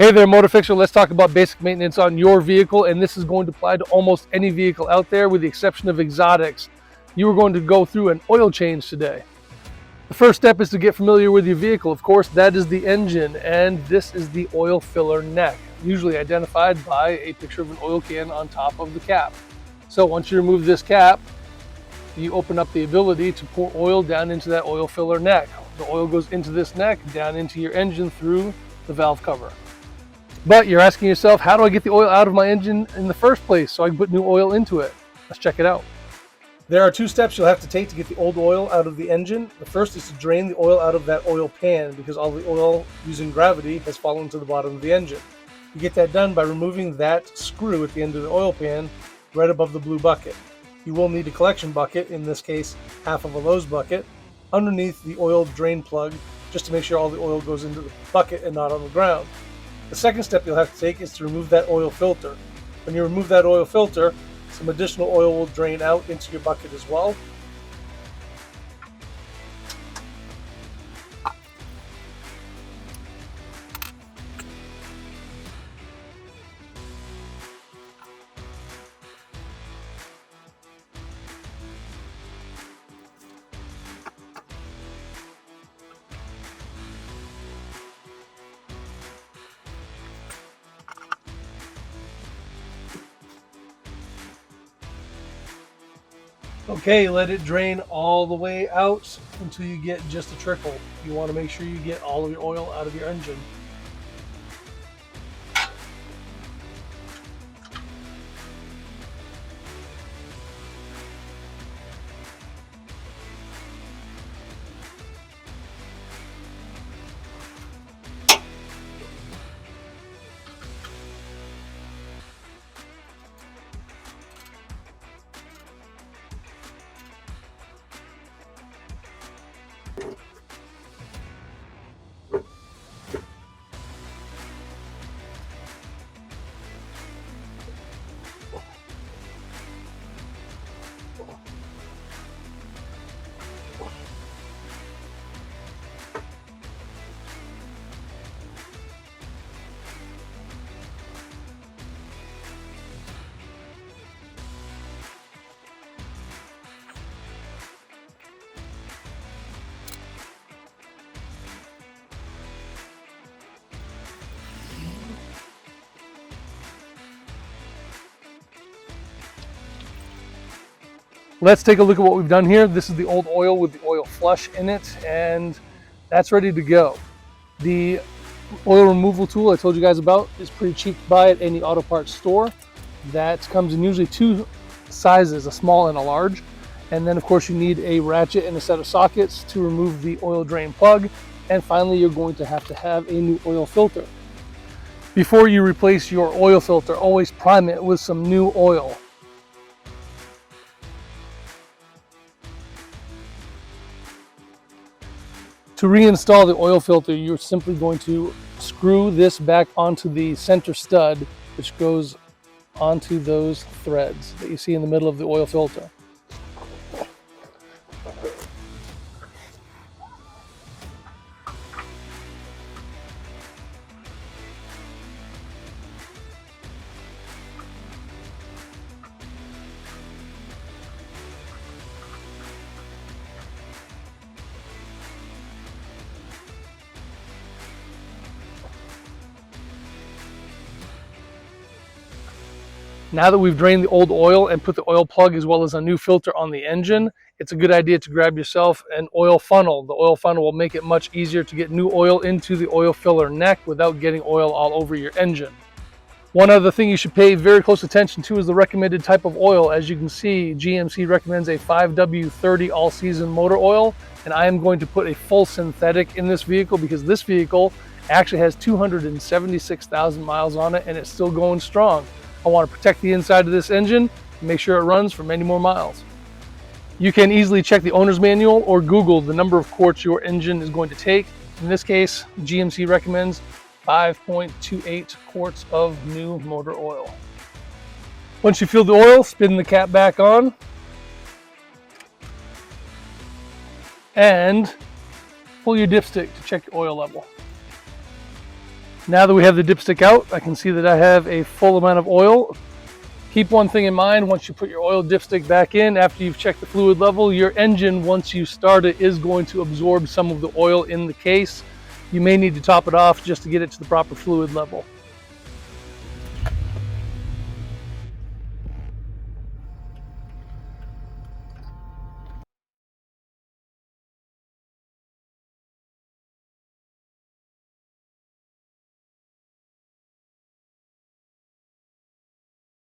Hey there, Motofixr. Let's talk about basic maintenance on your vehicle, and this is going to apply to almost any vehicle out there with the exception of exotics. You are going to go through an oil change today. The first step is to get familiar with your vehicle. Of course, that is the engine, and this is the oil filler neck, usually identified by a picture of an oil can on top of the cap. So once you remove this cap, you open up the ability to pour oil down into that oil filler neck. The oil goes into this neck, down into your engine through the valve cover. But you're asking yourself, how do I get the oil out of my engine in the first place so I can put new oil into it? Let's check it out. There are two steps you'll have to take to get the old oil out of the engine. The first is to drain the oil out of that oil pan because all the oil using gravity has fallen to the bottom of the engine. You get that done by removing that screw at the end of the oil pan right above the blue bucket. You will need a collection bucket, in this case half of a Lowe's bucket, underneath the oil drain plug just to make sure all the oil goes into the bucket and not on the ground. The second step you'll have to take is to remove that oil filter. When you remove that oil filter, some additional oil will drain out into your bucket as well. Okay, let it drain all the way out until you get just a trickle. You want to make sure you get all of your oil out of your engine. Let's take a look at what we've done here. This is the old oil with the oil flush in it, and that's ready to go. The oil removal tool I told you guys about is pretty cheap to buy at any auto parts store. That comes in usually two sizes, a small and a large. And then of course you need a ratchet and a set of sockets to remove the oil drain plug. And finally, you're going to have a new oil filter. Before you replace your oil filter, always prime it with some new oil. To reinstall the oil filter, you're simply going to screw this back onto the center stud, which goes onto those threads that you see in the middle of the oil filter. Now that we've drained the old oil and put the oil plug as well as a new filter on the engine, it's a good idea to grab yourself an oil funnel. The oil funnel will make it much easier to get new oil into the oil filler neck without getting oil all over your engine. One other thing you should pay very close attention to is the recommended type of oil. As you can see, GMC recommends a 5W30 all-season motor oil, and I am going to put a full synthetic in this vehicle because this vehicle actually has 276,000 miles on it and it's still going strong. I want to protect the inside of this engine and make sure it runs for many more miles. You can easily check the owner's manual or Google the number of quarts your engine is going to take. In this case, GMC recommends 5.28 quarts of new motor oil. Once you fill the oil, spin the cap back on and pull your dipstick to check your oil level. Now that we have the dipstick out, I can see that I have a full amount of oil. Keep one thing in mind: once you put your oil dipstick back in, after you've checked the fluid level, your engine, once you start it, is going to absorb some of the oil in the case. You may need to top it off just to get it to the proper fluid level.